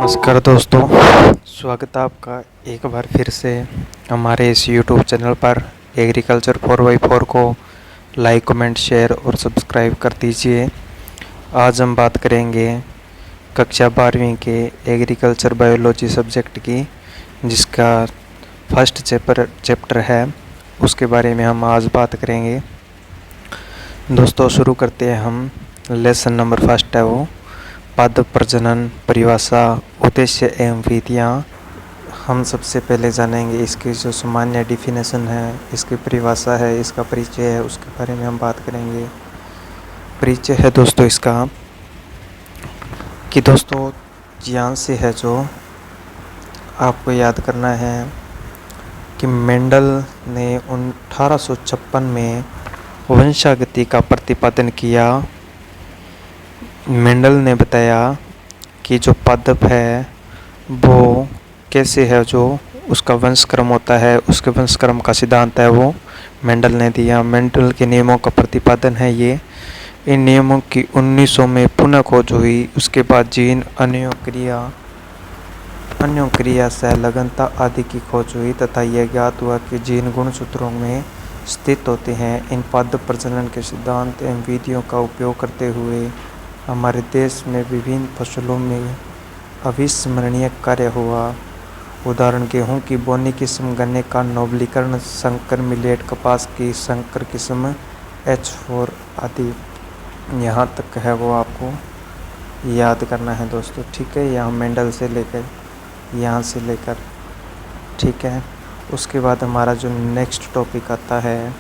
नमस्कार दोस्तों, स्वागत है आपका एक बार फिर से हमारे इस YouTube चैनल पर। एग्रीकल्चर 4x4 को लाइक, कमेंट, शेयर और सब्सक्राइब कर दीजिए। आज हम बात करेंगे कक्षा 12वीं के एग्रीकल्चर बायोलॉजी सब्जेक्ट की, जिसका फर्स्ट चैप्टर है, उसके बारे में हम आज बात करेंगे। दोस्तों शुरू करते हैं हम। लेसन नंबर फर्स्ट है वो पादप प्रजनन, परिभाषा, उद्देश्य एवं विधियाँ। हम सबसे पहले जानेंगे इसकी जो सामान्य डिफिनेशन है, इसकी परिभाषा है, इसका परिचय है, उसके बारे में हम बात करेंगे। परिचय है दोस्तों इसका कि दोस्तों यहाँ से है जो आपको याद करना है कि मेंडल ने 1856 में वंशागति का प्रतिपादन किया। मेंडल ने बताया कि जो पादप है वो कैसे है, जो उसका वंशक्रम होता है, उसके वंशक्रम का सिद्धांत है वो मेंडल ने दिया। मेंडल के नियमों का प्रतिपादन है ये। इन नियमों की 1900 में पुनः खोज हुई। उसके बाद जीन, अन्योक्रिया, सहलगनता आदि की खोज हुई तथा यह ज्ञात हुआ कि जीन गुणसूत्रों में स्थित होते हैं। इन पादप प्रजनन के सिद्धांत एवं विधियों का उपयोग करते हुए हमारे देश में विभिन्न फसलों में अविस्मरणीय कार्य हुआ। उदाहरण गेहूं की बोनी किस्म, गन्ने का नोबलीकरण, संकर मिलेट, कपास की संकर किस्म H4 आदि। यहाँ तक है वो आपको याद करना है दोस्तों, ठीक है। यहाँ मेंडल से लेकर यहाँ से लेकर, ठीक है। उसके बाद हमारा जो नेक्स्ट टॉपिक आता है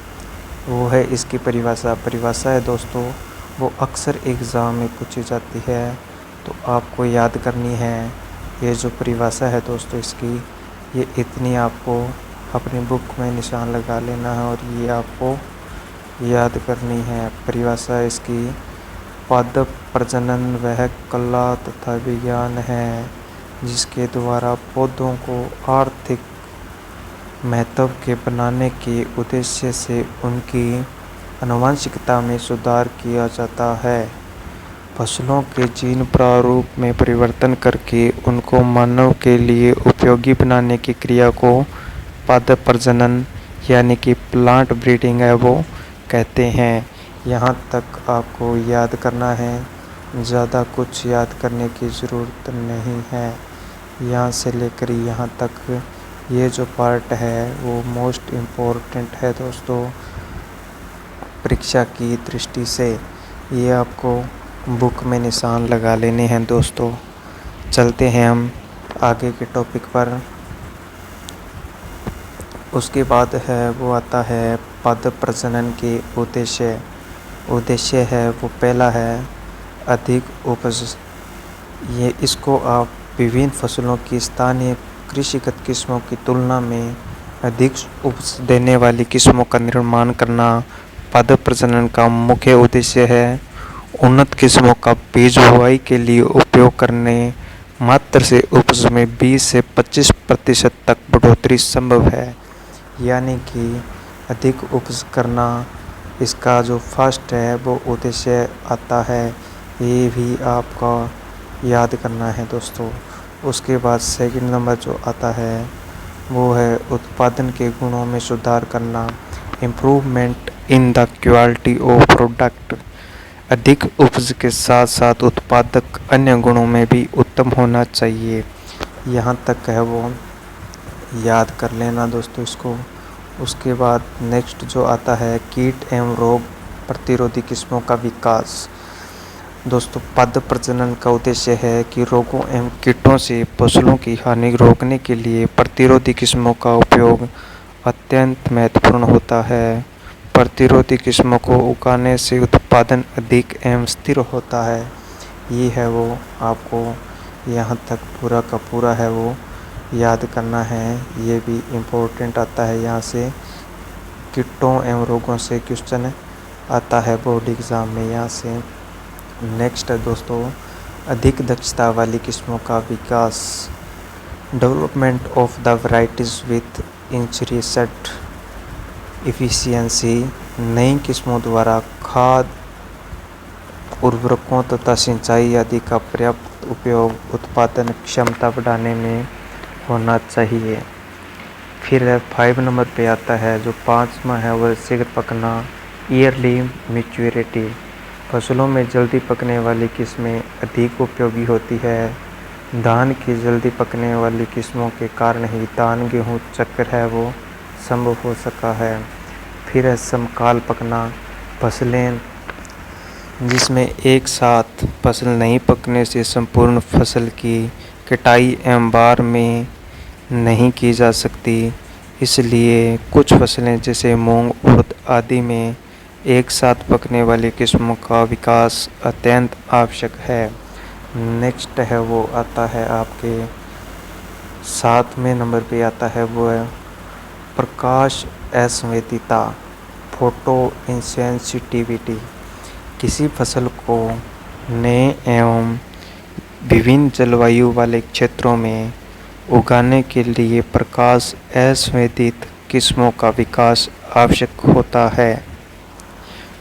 वो है इसकी परिभाषा। परिभाषा है दोस्तों वो अक्सर एग्ज़ाम में पूछी जाती है, तो आपको याद करनी है। ये जो परिभाषा है दोस्तों इसकी, ये इतनी आपको अपनी बुक में निशान लगा लेना है और ये आपको याद करनी है। परिभाषा इसकी पादप प्रजनन वह कला तथा विज्ञान है जिसके द्वारा पौधों को आर्थिक महत्व के बनाने के उद्देश्य से उनकी आनुवंशिकता में सुधार किया जाता है। फसलों के जीन प्रारूप में परिवर्तन करके उनको मानव के लिए उपयोगी बनाने की क्रिया को पादप प्रजनन यानी कि प्लांट ब्रीडिंग है वो कहते हैं। यहाँ तक आपको याद करना है, ज़्यादा कुछ याद करने की ज़रूरत नहीं है। यहाँ से लेकर यहाँ तक ये जो पार्ट है वो मोस्ट इम्पोर्टेंट है दोस्तों परीक्षा की दृष्टि से। ये आपको बुक में निशान लगा लेने हैं दोस्तों। चलते हैं हम आगे के टॉपिक पर। उसके बाद है वो आता है पादप प्रजनन के उद्देश्य। उद्देश्य है वो पहला है अधिक उपज। ये इसको आप विभिन्न फसलों की स्थानीय कृषिगत किस्मों की तुलना में अधिक उपज देने वाली किस्मों का निर्माण करना पादप प्रजनन का मुख्य उद्देश्य है। उन्नत किस्मों का बीज बुआई के लिए उपयोग करने मात्र से उपज में 20 से 25% तक बढ़ोतरी संभव है। यानी कि अधिक उपज करना इसका जो फर्स्ट है वो उद्देश्य आता है। ये भी आपका याद करना है दोस्तों। उसके बाद सेकंड नंबर जो आता है वो है उत्पादन के गुणों में सुधार करना, improvement in the quality of product. अधिक उपज के साथ साथ उत्पादक अन्य गुणों में भी उत्तम होना चाहिए। यहाँ तक है वो याद कर लेना दोस्तों इसको। उसके बाद नेक्स्ट जो आता है कीट एवं रोग प्रतिरोधी किस्मों का विकास। दोस्तों पादप प्रजनन का उद्देश्य है कि रोगों एवं कीटों से फसलों की हानि रोकने के लिए प्रतिरोधी किस्मों का उपयोग अत्यंत महत्वपूर्ण होता है। प्रतिरोधी किस्मों को उगाने से उत्पादन अधिक एवं स्थिर होता है। ये है वो आपको यहाँ तक पूरा का पूरा है वो याद करना है। ये भी इम्पोर्टेंट आता है। यहाँ से कीटों एवं रोगों से क्वेश्चन आता है बोर्ड एग्ज़ाम में यहाँ से। नेक्स्ट है दोस्तों अधिक दक्षता वाली किस्मों का विकास। Development of the varieties with increased efficiency. नई किस्मों द्वारा खाद उर्वरकों तथा सिंचाई आदि का पर्याप्त उपयोग उत्पादन क्षमता बढ़ाने में होना चाहिए। फिर 5 नंबर पे आता है जो 5वां है वह शीघ्र पकना, ईयरली मैच्योरिटी। फसलों में जल्दी पकने वाली किस्में अधिक उपयोगी होती है। धान की जल्दी पकने वाली किस्मों के कारण ही धान गेहूँ चक्र है वो संभव हो सका है। फिर है समकाल पकना, फसलें जिसमें एक साथ फसल नहीं पकने से संपूर्ण फसल की कटाई एवं बार में नहीं की जा सकती, इसलिए कुछ फसलें जैसे मूंग, उड़द आदि में एक साथ पकने वाली किस्मों का विकास अत्यंत आवश्यक है। नेक्स्ट है वो आता है आपके 7वें नंबर पे आता है वो है प्रकाश असंवेदीता, फोटो इंसेंसिटिविटी। किसी फसल को नए एवं विभिन्न जलवायु वाले क्षेत्रों में उगाने के लिए प्रकाश असंवेदित किस्मों का विकास आवश्यक होता है।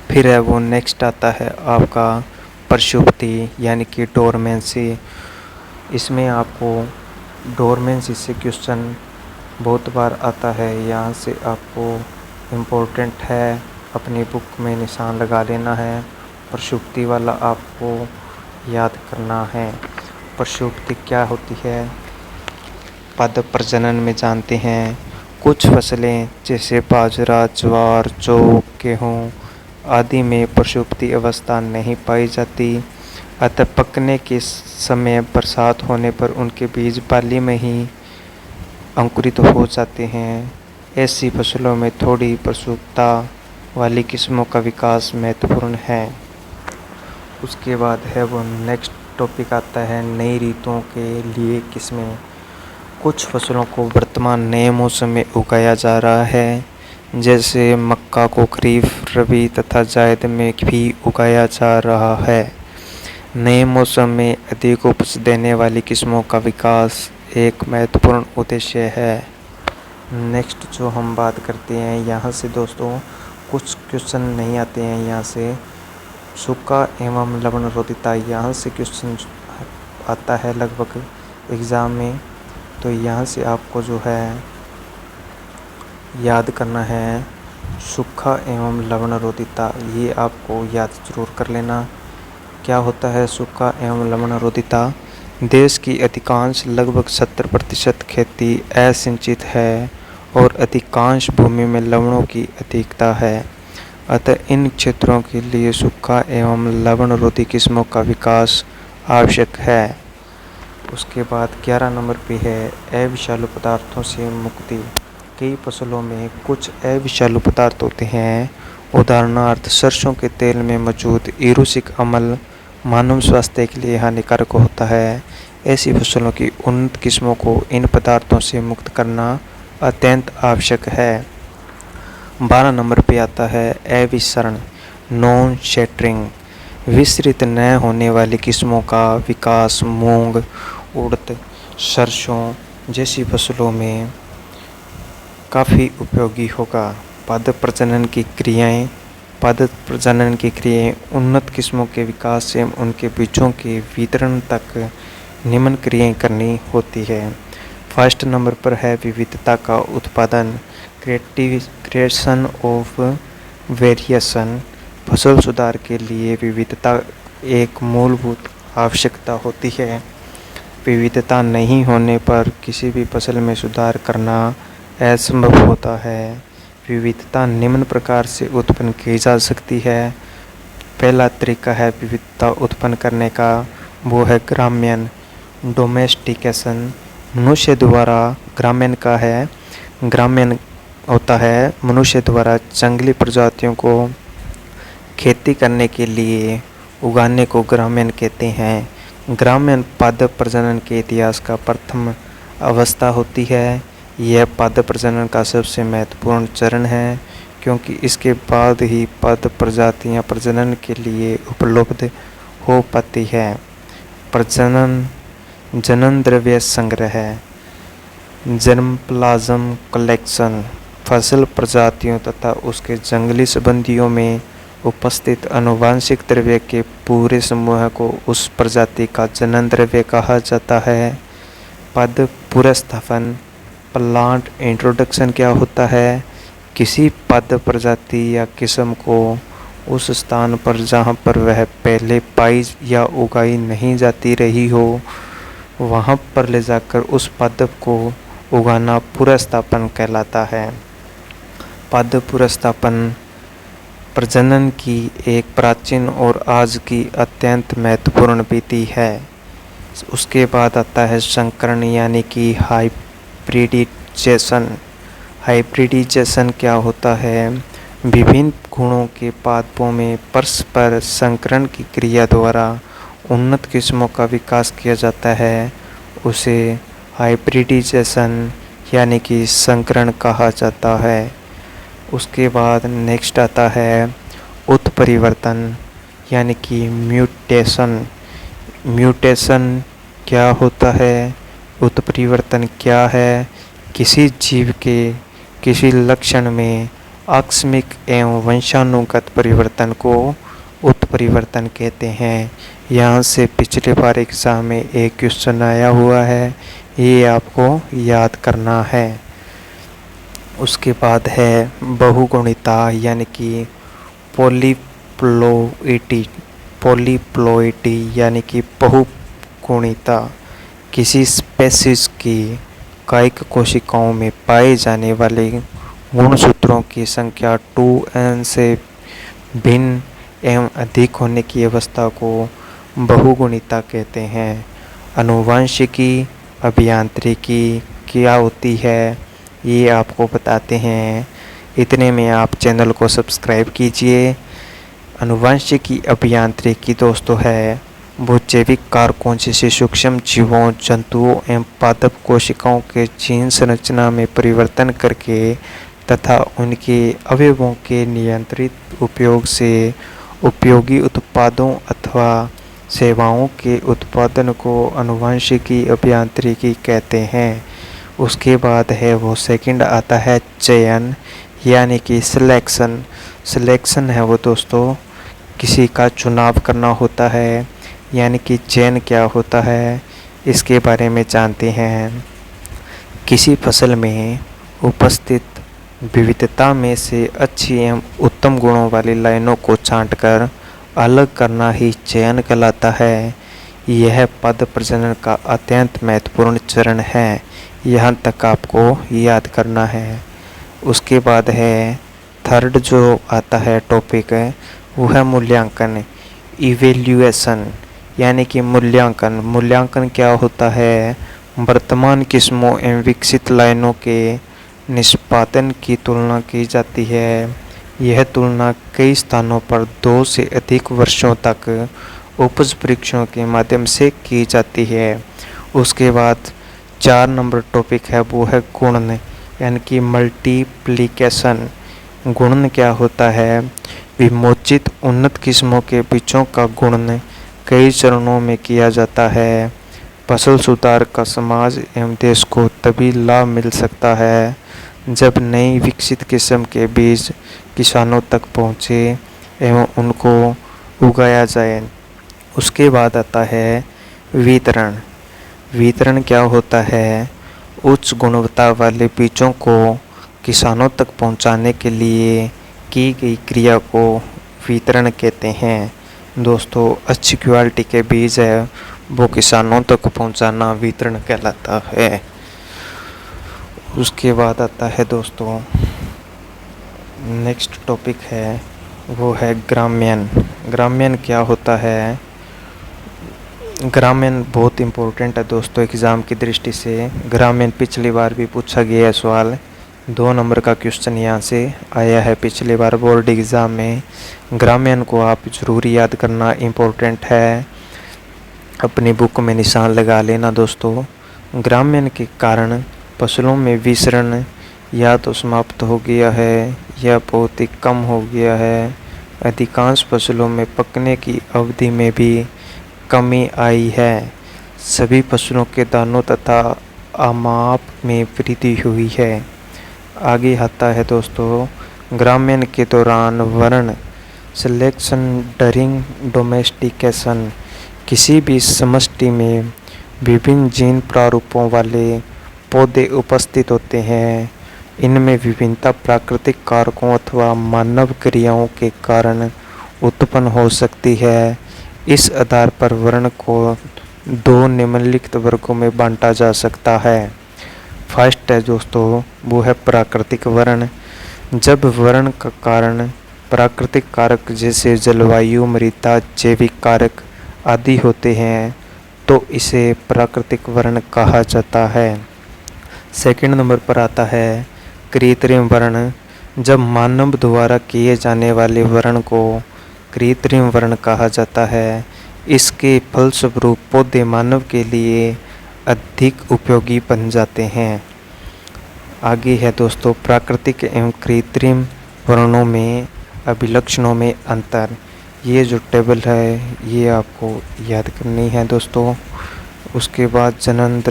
फिर है वो नेक्स्ट आता है आपका प्रसुप्ति यानी कि डोरमेंसी। इसमें आपको डोरमेंसी से क्वेश्चन बहुत बार आता है, यहाँ से आपको इम्पोर्टेंट है, अपनी बुक में निशान लगा लेना है। प्रसुप्ति वाला आपको याद करना है। प्रसुप्ति क्या होती है पद प्रजनन में जानते हैं। कुछ फसलें जैसे बाजरा, ज्वार, जौ, गेहूँ आदि में प्रसुप्ति अवस्था नहीं पाई जाती, अतः पकने के समय बरसात होने पर उनके बीज बाली में ही अंकुरित हो जाते हैं। ऐसी फसलों में थोड़ी प्रसुप्ता वाली किस्मों का विकास महत्वपूर्ण है। उसके बाद है वो नेक्स्ट टॉपिक आता है नई ऋतुओं के लिए किस्में। कुछ फसलों को वर्तमान नए मौसम में उगाया जा रहा है, जैसे मक्का को खरीफ, रबी तथा जायद में भी उगाया जा रहा है। नए मौसम में अधिक उपज देने वाली किस्मों का विकास एक महत्वपूर्ण उद्देश्य है। नेक्स्ट जो हम बात करते हैं यहाँ से दोस्तों कुछ क्वेश्चन नहीं आते हैं। यहाँ से सूखा एवं लवण रोधिता, यहाँ से क्वेश्चन आता है लगभग एग्ज़ाम में, तो यहाँ से आपको जो है याद करना है सूखा एवं लवण रोधिता, ये आपको याद ज़रूर कर लेना। क्या होता है सूखा एवं लवण रोधिता? देश की अधिकांश लगभग 70% खेती असिंचित है और अधिकांश भूमि में लवणों की अधिकता है, अतः इन क्षेत्रों के लिए सूखा एवं लवण रोधी किस्मों का विकास आवश्यक है। उसके बाद 11 नंबर पे है अविषालु पदार्थों से मुक्ति। कई फसलों में कुछ अविषालु पदार्थ होते हैं, उदाहरणार्थ सरसों के तेल में मौजूद इरूसिक अम्ल मानव स्वास्थ्य के लिए हानिकारक होता है। ऐसी फसलों की उन्नत किस्मों को इन पदार्थों से मुक्त करना अत्यंत आवश्यक है। 12 नंबर पे आता है अविसरण, नॉन शैटरिंग। विसरित न होने वाली किस्मों का विकास मूंग, उड़द, सरसों जैसी फसलों में काफ़ी उपयोगी होगा। पादप प्रजनन की क्रियाएं उन्नत किस्मों के विकास से उनके बीजों के वितरण तक निम्न क्रियाएं करनी होती है। फर्स्ट नंबर पर है विविधता का उत्पादन, क्रिएशन ऑफ वेरिएशन। फसल सुधार के लिए विविधता एक मूलभूत आवश्यकता होती है। विविधता नहीं होने पर किसी भी फसल में सुधार करना असंभव होता है। विविधता निम्न प्रकार से उत्पन्न की जा सकती है। पहला तरीका है विविधता उत्पन्न करने का, वो है ग्राम्यन, डोमेस्टिकेशन। मनुष्य द्वारा ग्राम्यन का है, ग्राम्यन होता है मनुष्य द्वारा जंगली प्रजातियों को खेती करने के लिए उगाने को ग्राम्यन कहते हैं। ग्राम्यन पादप प्रजनन के इतिहास का प्रथम अवस्था होती है। यह पादप प्रजनन का सबसे महत्वपूर्ण चरण है, क्योंकि इसके बाद ही पादप प्रजातियां प्रजनन के लिए उपलब्ध हो पाती है। प्रजनन जनन द्रव्य संग्रह, जर्म प्लाज्म कलेक्शन, फसल प्रजातियों तथा उसके जंगली संबंधियों में उपस्थित आनुवंशिक द्रव्य के पूरे समूह को उस प्रजाति का जनन द्रव्य कहा जाता है। पद पुरस्थापन प्लांट इंट्रोडक्शन क्या होता है? किसी पद प्रजाति या किस्म को उस स्थान पर जहाँ पर वह पहले पाई या उगाई नहीं जाती रही हो वहाँ पर ले जाकर उस पद को उगाना पुरस्थापन कहलाता है। पद पुरस्थापन प्रजनन की एक प्राचीन और आज की अत्यंत महत्वपूर्ण विधि है। उसके बाद आता है संकरण यानी कि हाइब्रिडाइजेशन। हाइब्रिडाइजेशन क्या होता है? विभिन्न गुणों के पादपों में परस्पर संकरण की क्रिया द्वारा उन्नत किस्मों का विकास किया जाता है। उसे हाइब्रिडाइजेशन यानी कि संकरण कहा जाता है। उसके बाद नेक्स्ट आता है उत्परिवर्तन यानी कि म्यूटेशन। म्यूटेशन क्या होता है? उत्परिवर्तन क्या है? किसी जीव के किसी लक्षण में आकस्मिक एवं वंशानुगत परिवर्तन को उत्परिवर्तन कहते हैं। यहाँ से पिछले बार एग्जाम में एक क्वेश्चन आया हुआ है, ये आपको याद करना है। उसके बाद है बहुगुणिता यानी कि पॉलीप्लोइडी। पॉलीप्लोइडी यानी कि बहुगुणिता किसी स्पेसीज की कायिक कोशिकाओं में पाए जाने वाले गुणसूत्रों की संख्या 2n से भिन्न एवं अधिक होने की अवस्था को बहुगुणिता कहते हैं। आनुवंशिकी अभियांत्रिकी क्या होती है ये आपको बताते हैं। इतने में आप चैनल को सब्सक्राइब कीजिए। आनुवंशिकी अभियांत्रिकी दोस्तों है वो जैविक कारकों जैसे सूक्ष्म जीवों, जंतुओं एवं पादप कोशिकाओं के जीन संरचना में परिवर्तन करके तथा उनके अवयवों के नियंत्रित उपयोग से उपयोगी उत्पादों अथवा सेवाओं के उत्पादन को आनुवंशिकी अभियांत्रिकी कहते हैं। उसके बाद है वो सेकंड आता है चयन यानी कि सिलेक्शन। सिलेक्शन है वो दोस्तों किसी का चुनाव करना होता है, यानी कि चयन क्या होता है इसके बारे में जानते हैं। किसी फसल में उपस्थित विविधता में से अच्छी एवं उत्तम गुणों वाली लाइनों को छांटकर अलग करना ही चयन कहलाता है। यह पद प्रजनन का अत्यंत महत्वपूर्ण चरण है, यहाँ तक आपको याद करना है। उसके बाद है थर्ड जो आता है टॉपिक है वो है मूल्यांकन इवेल्युएशन यानी कि मूल्यांकन। मूल्यांकन क्या होता है? वर्तमान किस्मों एवं विकसित लाइनों के निष्पादन की तुलना की जाती है। यह तुलना कई स्थानों पर 2 से अधिक वर्षों तक उपज परीक्षणों के माध्यम से की जाती है। उसके बाद 4 नंबर टॉपिक है वो है गुणन यानी कि मल्टीप्लिकेशन। गुणन क्या होता है? विमोचित उन्नत किस्मों के बीजों का गुणन कई चरणों में किया जाता है। फसल सुधार का समाज एवं देश को तभी लाभ मिल सकता है जब नई विकसित किस्म के बीज किसानों तक पहुँचे एवं उनको उगाया जाए। उसके बाद आता है वितरण। वितरण क्या होता है? उच्च गुणवत्ता वाले बीजों को किसानों तक पहुंचाने के लिए की गई क्रिया को वितरण कहते हैं। दोस्तों अच्छी क्वालिटी के बीज है वो किसानों तक पहुंचाना वितरण कहलाता है। उसके बाद आता है दोस्तों नेक्स्ट टॉपिक है वो है ग्राम्यन। ग्राम्यन क्या होता है? ग्राम्यन बहुत इम्पोर्टेंट है दोस्तों एग्ज़ाम की दृष्टि से। ग्राम्यन पिछली बार भी पूछा गया है सवाल, 2 नंबर का क्वेश्चन यहाँ से आया है पिछली बार बोर्ड एग्ज़ाम में। ग्राम्यन को आप ज़रूर याद करना इम्पोर्टेंट है, अपनी बुक में निशान लगा लेना दोस्तों। ग्राम्यन के कारण फसलों में विसरण या तो समाप्त हो गया है या बहुत ही कम हो गया है। अधिकांश फसलों में पकने की अवधि में भी कमी आई है। सभी फसलों के दानों तथा आमाप में वृद्धि हुई है। आगे आता है दोस्तों ग्राम्यन के दौरान वर्ण सिलेक्शन डरिंग डोमेस्टिकेशन। किसी भी समष्टि में विभिन्न जीन प्रारूपों वाले पौधे उपस्थित होते हैं। इनमें विभिन्नता प्राकृतिक कारकों अथवा मानव क्रियाओं के कारण उत्पन्न हो सकती है। इस आधार पर वर्ण को दो निम्नलिखित वर्गों में बांटा जा सकता है। फर्स्ट है दोस्तों, वो है प्राकृतिक वर्ण। जब वर्ण का कारण प्राकृतिक कारक जैसे जलवायु, मृदा, जैविक कारक आदि होते हैं तो इसे प्राकृतिक वर्ण कहा जाता है। सेकंड नंबर पर आता है कृत्रिम वर्ण। जब मानव द्वारा किए जाने वाले वर्ण को कृत्रिम वर्ण कहा जाता है। इसके फलस्वरूप पौधे मानव के लिए अधिक उपयोगी बन जाते हैं। आगे है दोस्तों प्राकृतिक एवं कृत्रिम वर्णों में अभिलक्षणों में अंतर। ये जो टेबल है ये आपको याद करनी है दोस्तों। उसके बाद जनन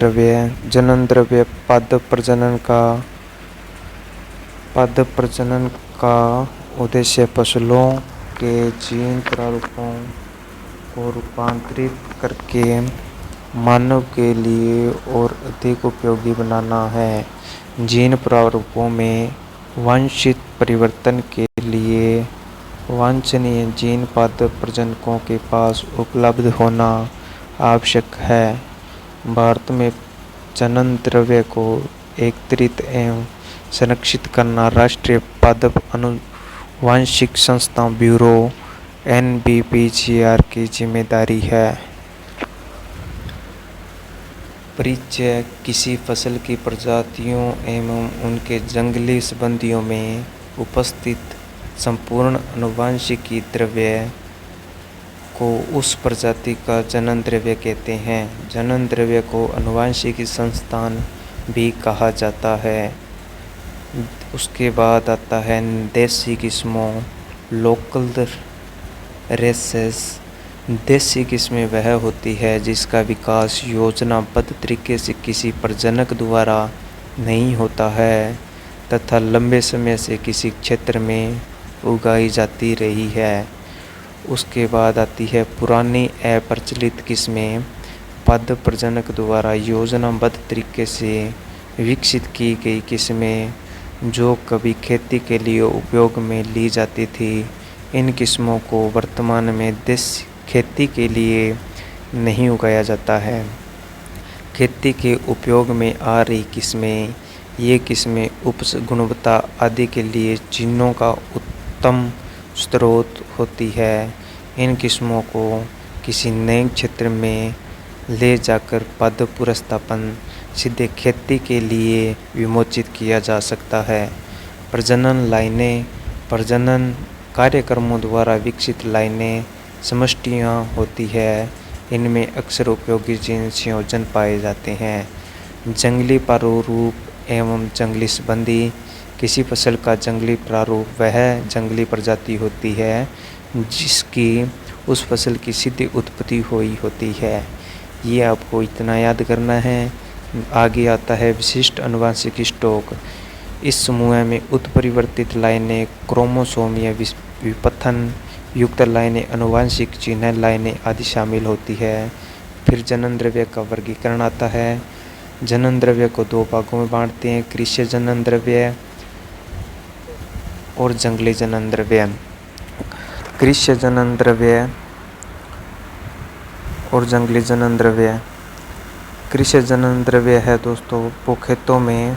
द्रव्य पादप प्रजनन का उद्देश्य फसलों के जीन प्रारूपों को रूपांतरित करके मानव के लिए और अधिक उपयोगी बनाना है। जीन प्रारूपों में वांछित परिवर्तन के लिए वांछनीय जीन पादप प्रजनकों के पास उपलब्ध होना आवश्यक है। भारत में जनन द्रव्य को एकत्रित एवं संरक्षित करना राष्ट्रीय पादप आनुवांशिक संस्था ब्यूरो NBPGR की जिम्मेदारी है। परिचय। किसी फसल की प्रजातियों एवं उनके जंगली संबंधियों में उपस्थित संपूर्ण आनुवांशिकी द्रव्य को उस प्रजाति का जनन द्रव्य कहते हैं। जनन द्रव्य को आनुवांशिकी संस्थान भी कहा जाता है। उसके बाद आता है देसी किस्मों लोकल रेसेस। देसी किस्में वह होती है जिसका विकास योजनाबद्ध तरीके से किसी प्रजनक द्वारा नहीं होता है तथा लंबे समय से किसी क्षेत्र में उगाई जाती रही है। उसके बाद आती है पुरानी अप्रचलित किस्में। पादप प्रजनक द्वारा योजनाबद्ध तरीके से विकसित की गई किस्में जो कभी खेती के लिए उपयोग में ली जाती थी। इन किस्मों को वर्तमान में देसी खेती के लिए नहीं उगाया जाता है। खेती के उपयोग में आ रही किस्में, ये किस्में उपज गुणवत्ता आदि के लिए जीनों का उत्तम स्रोत होती है। इन किस्मों को किसी नए क्षेत्र में ले जाकर पादप पुनर्स्थापन सीधे खेती के लिए विमोचित किया जा सकता है। प्रजनन लाइनें। प्रजनन कार्यक्रमों द्वारा विकसित लाइनें समष्टियाँ होती है। इनमें अक्सर उपयोगी जीन संयोजन पाए जाते हैं। जंगली प्रारूप एवं जंगली संबंधी। किसी फसल का जंगली प्रारूप वह जंगली प्रजाति होती है जिसकी उस फसल की सीधी उत्पत्ति हुई होती है। ये आपको इतना याद करना है। आगे आता है विशिष्ट आनुवांशिक स्टॉक। इस समूह में उत्परिवर्तित लाइनें, क्रोमोसोम या विपथन युक्त लाइनें, आनुवांशिक चिन्ह लाइनें आदि शामिल होती है। फिर जनन द्रव्य का वर्गीकरण आता है। जनन द्रव्य को दो भागों में बांटते हैं, कृषि जनन द्रव्य और जंगली जनन द्रव्य। कृषि जनन द्रव्य और जंगली जनन द्रव्य। कृषि जनन द्रव्य है दोस्तों वो खेतों में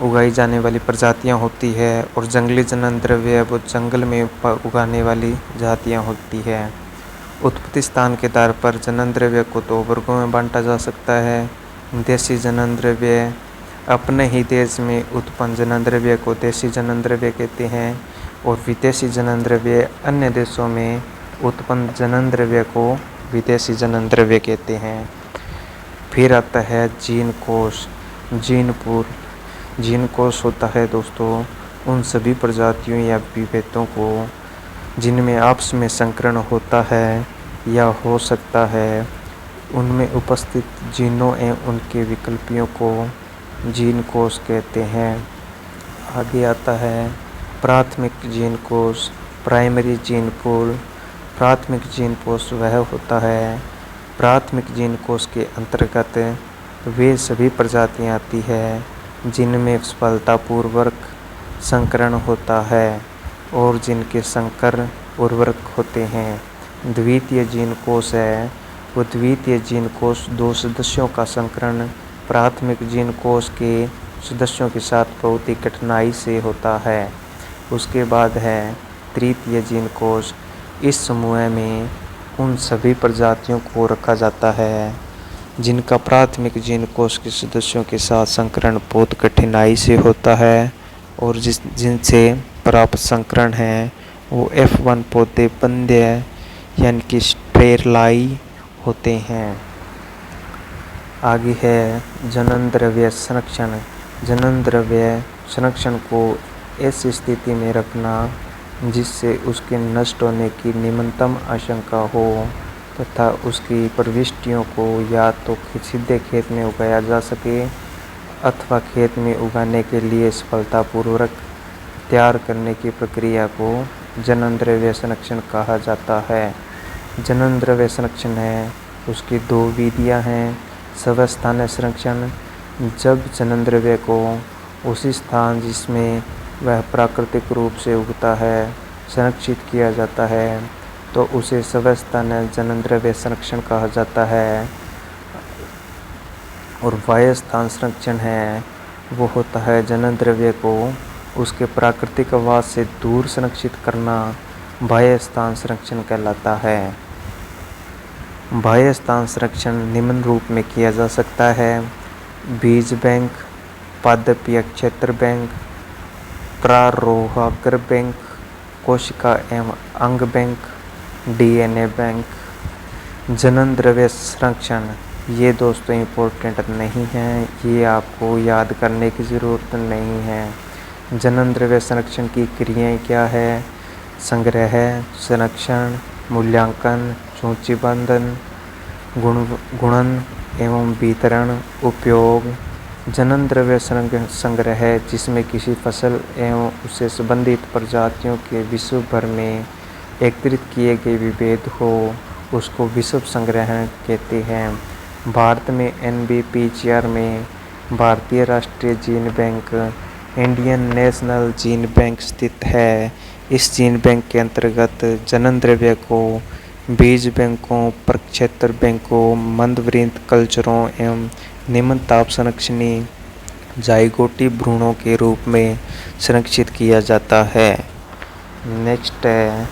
उगाई जाने वाली प्रजातियां होती है और जंगली जनन द्रव्य वो जंगल में उगाने वाली जातियां होती है। उत्पत्ति स्थान के आधार पर जनन द्रव्य को दो वर्गों में बांटा जा सकता है। देसी जनन द्रव्य। अपने ही देश में उत्पन्न जनन द्रव्य को देसी जनन द्रव्य कहते हैं और विदेशी जनन द्रव्य अन्य देशों में उत्पन्न जनन द्रव्य को विदेशी जनन द्रव्य कहते हैं। फिर आता है जीन कोश। Gene pool. जीन कोश होता है दोस्तों उन सभी प्रजातियों या विभेदों को जिनमें आपस में संकरण होता है या हो सकता है, उनमें उपस्थित जीनों एवं उनके विकल्पियों को जीन कोश कहते हैं। आगे आता है प्राथमिक जीन कोश। Primary gene pool. प्राथमिक जीन कोष वह होता है। प्राथमिक जीन कोष के अंतर्गत वे सभी प्रजातियां आती है जिनमें सफलतापूर्वक संकरण होता है और जिनके संकर उर्वरक होते हैं। द्वितीय जीन कोष है, वो द्वितीय जीन कोष दो सदस्यों का संकरण प्राथमिक जीन कोष के सदस्यों के साथ बहुत ही कठिनाई से होता है। उसके बाद है तृतीय जीन कोष। इस समूह में उन सभी प्रजातियों को रखा जाता है जिनका प्राथमिक जीन कोष के सदस्यों के साथ संकरण बहुत कठिनाई से होता है और जिनसे प्राप्त संकरण है वो F1 पौधे बंध्य यानी कि स्टेरलाई होते हैं। आगे है जनन द्रव्य संरक्षण। जनन द्रव्य संरक्षण को ऐसी स्थिति में रखना जिससे उसके नष्ट होने की निम्नतम आशंका हो तथा उसकी प्रविष्टियों को या तो सीधे खेत में उगाया जा सके अथवा खेत में उगाने के लिए सफलतापूर्वक तैयार करने की प्रक्रिया को जनन द्रव्य संरक्षण कहा जाता है। जनन द्रव्य संरक्षण है उसकी दो विधियां हैं। स्वस्थानीय संरक्षण, जब जनन द्रव्य को उसी स्थान जिसमें वह प्राकृतिक रूप से उगता है संरक्षित किया जाता है तो उसे स्वस्थानीय जनन द्रव्य संरक्षण कहा जाता है। और बाह्य स्थान संरक्षण है वो होता है जनन द्रव्य को उसके प्राकृतिक आवास से दूर संरक्षित करना बाह्य स्थान संरक्षण कहलाता है। बाह्य स्थान संरक्षण निम्न रूप में किया जा सकता है: बीज बैंक, पादपीय क्षेत्र बैंक, प्रारोहाग्र बैंक, कोशिका एवं अंग बैंक, DNA बैंक। जनन द्रव्य संरक्षण ये दोस्तों इम्पोर्टेंट नहीं है, ये आपको याद करने की ज़रूरत नहीं है। जनन द्रव्य संरक्षण की क्रियाएं क्या है? संग्रह, संरक्षण, मूल्यांकन, सूचीबद्धन, गुणन एवं वितरण, उपयोग। जनन द्रव्य संग्रह है जिसमें किसी फसल एवं उससे संबंधित प्रजातियों के विश्व भर में एकत्रित किए गए विभेद हो उसको विश्व संग्रह कहते हैं। भारत में NBPGR में भारतीय राष्ट्रीय gene bank, Indian national gene bank स्थित है। इस जीन बैंक के अंतर्गत जनन द्रव्य को बीज बैंकों, प्रक्षेत्र बैंकों, मंदवृंत कल्चरों एवं निम्न ताप संरक्षणी जाइगोटी भ्रूणों के रूप में संरक्षित किया जाता है। नेक्स्ट है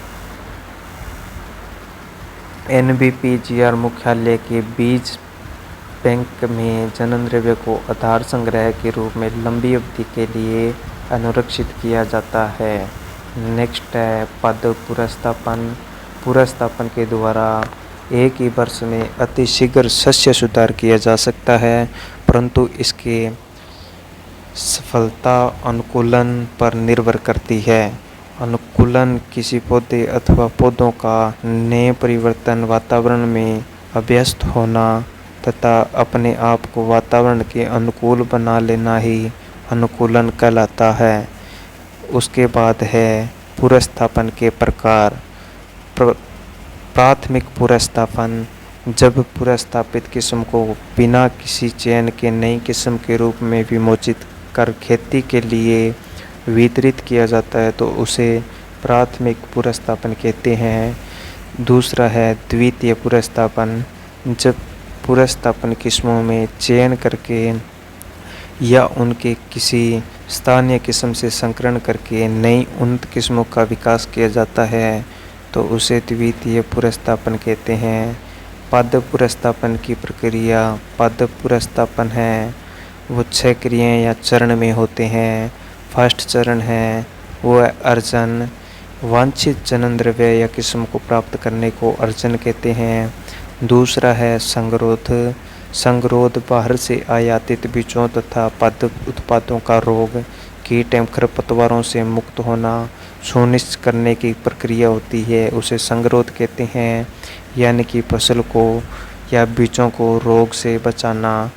NBPGR मुख्यालय के बीज बैंक में जनन द्रव्य को आधार संग्रह के रूप में लंबी अवधि के लिए अनुरक्षित किया जाता है। नेक्स्ट है पद पुनर्स्थापन। पुनर्स्थापन के द्वारा एक ही वर्ष में अतिशीघ्र शस्य सुधार किया जा सकता है, परंतु इसके सफलता अनुकूलन पर निर्भर करती है। अनुकूलन किसी पौधे अथवा पौधों का नए परिवर्तन वातावरण में अभ्यस्त होना तथा अपने आप को वातावरण के अनुकूल बना लेना ही अनुकूलन कहलाता है। उसके बाद है पुनर्स्थापन के प्रकार। प्राथमिक पुनर्स्थापन, जब पुनर्स्थापित किस्म को बिना किसी चयन के नई किस्म के रूप में विमोचित कर खेती के लिए वितरित किया जाता है तो उसे प्राथमिक पुनर्स्थापन कहते हैं। दूसरा है द्वितीय पुनर्स्थापन, जब पुनर्स्थापन किस्मों में चयन करके या उनके किसी स्थानीय किस्म से संकरण करके नई उन्नत किस्मों का विकास किया जाता है तो उसे द्वितीय पुनर्स्थापन कहते हैं। पादप पुनर्स्थापन की प्रक्रिया, पादप पुनर्स्थापन है वो 6 क्रियाएं या चरण में होते हैं। फर्स्ट चरण है वो है अर्जन। वांछित जनन द्रव्य या किस्म को प्राप्त करने को अर्जन कहते हैं। दूसरा है संगरोध। संगरोध बाहर से आयातित बीजों तथा पादप उत्पादों का रोग, कीट एवं खरपतवारों से मुक्त होना सुनिश्चित करने की प्रक्रिया होती है, उसे संगरोध कहते हैं, यानी कि फसल को या बीजों को रोग से बचाना।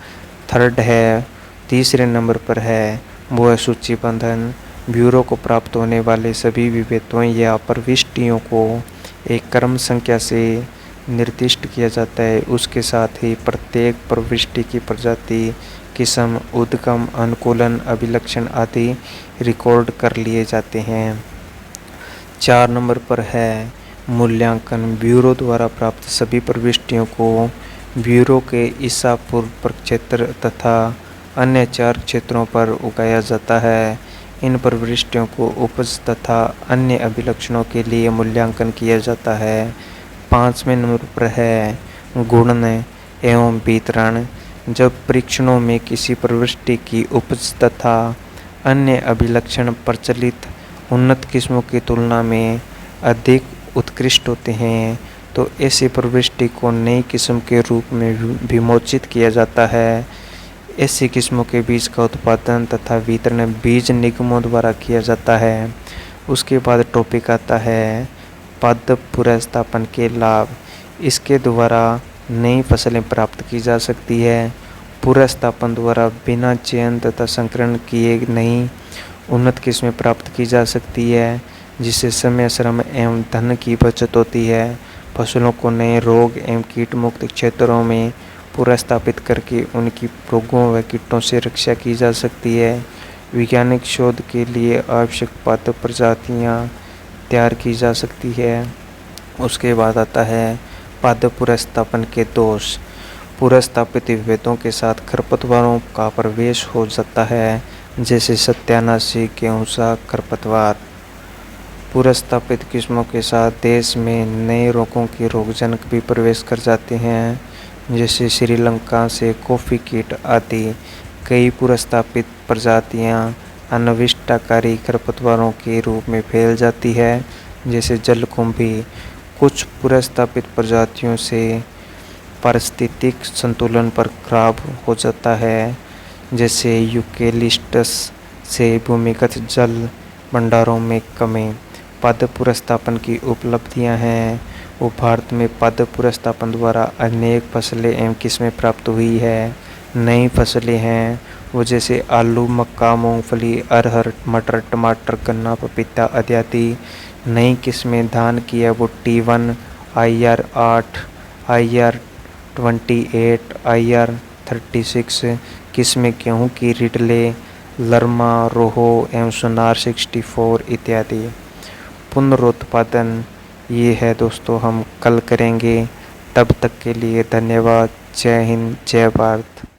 थर्ड है, तीसरे नंबर पर है वो है सूचीबद्धन। ब्यूरो को प्राप्त होने वाले सभी विभेदों या प्रविष्टियों को एक क्रम संख्या से निर्दिष्ट किया जाता है। उसके साथ ही प्रत्येक प्रविष्टि की प्रजाति, किस्म, उद्गम, अनुकूलन, अभिलक्षण आदि रिकॉर्ड कर लिए जाते हैं। 4 नंबर पर है मूल्यांकन। ब्यूरो द्वारा प्राप्त सभी प्रविष्टियों को ब्यूरो के ईसापूर्व प्रक्षेत्र तथा अन्य 4 क्षेत्रों पर उगाया जाता है। इन प्रविष्टियों को उपज तथा अन्य अभिलक्षणों के लिए मूल्यांकन किया जाता है। 5वें नंबर पर है गुणन एवं वितरण। जब परीक्षणों में किसी प्रविष्टि की उपज तथा अन्य अभिलक्षण प्रचलित उन्नत किस्मों की तुलना में अधिक उत्कृष्ट होते हैं तो ऐसी प्रविष्टि को नई किस्म के रूप में विमोचित किया जाता है। ऐसी किस्मों के बीज का उत्पादन तथा वितरण बीज निगमों द्वारा किया जाता है। उसके बाद टॉपिक आता है पद पुनर्स्थापन के लाभ। इसके द्वारा नई फसलें प्राप्त की जा सकती है। पुनर्स्थापन द्वारा बिना चयन तथा संकरण किए नई उन्नत किस्में प्राप्त की जा सकती है, जिससे समय, श्रम एवं धन की बचत होती है। फसलों को नए रोग एवं कीट मुक्त क्षेत्रों में पुनर्स्थापित करके उनकी रोगों व कीटों से रक्षा की जा सकती है। वैज्ञानिक शोध के लिए आवश्यक पादप प्रजातियां तैयार की जा सकती है। उसके बाद आता है पादप पुनर्स्थापन के दोष। पुनर्स्थापित विभेदों के साथ खरपतवारों का प्रवेश हो जाता है, जैसे सत्यानाशी, गेहूँसा खरपतवार। पुनर्स्थापित किस्मों के साथ देश में नए रोगों के रोगजनक भी प्रवेश कर जाते हैं, जैसे श्रीलंका से कॉफ़ी कीट आदि। कई पुनर्स्थापित प्रजातियां अनविष्टकारी खरपतवारों के रूप में फैल जाती है, जैसे जलकुंभी। कुछ पुनर्स्थापित प्रजातियों से पारिस्थितिक संतुलन पर खराब हो जाता है, जैसे यूकेलिप्टस से भूमिगत जल भंडारों में कमी। पादप पुनर्स्थापन की उपलब्धियां हैं वो भारत में पादप पुनर्स्थापन द्वारा अनेक फसलें एवं किस्में प्राप्त हुई है। नई फसलें हैं वो जैसे आलू, मक्का, मूंगफली, अरहर, मटर, टमाटर, गन्ना, पपीता इत्यादि। नई किस्में धान की है वो T1, IR 8, IR 28, IR 36। किस्में गेहूँ की रिडले, लरमा, रोहो एवं सोनार 64 इत्यादि। पुनरुत्पादन ये है दोस्तों, हम कल करेंगे। तब तक के लिए धन्यवाद। जय हिंद, जय भारत।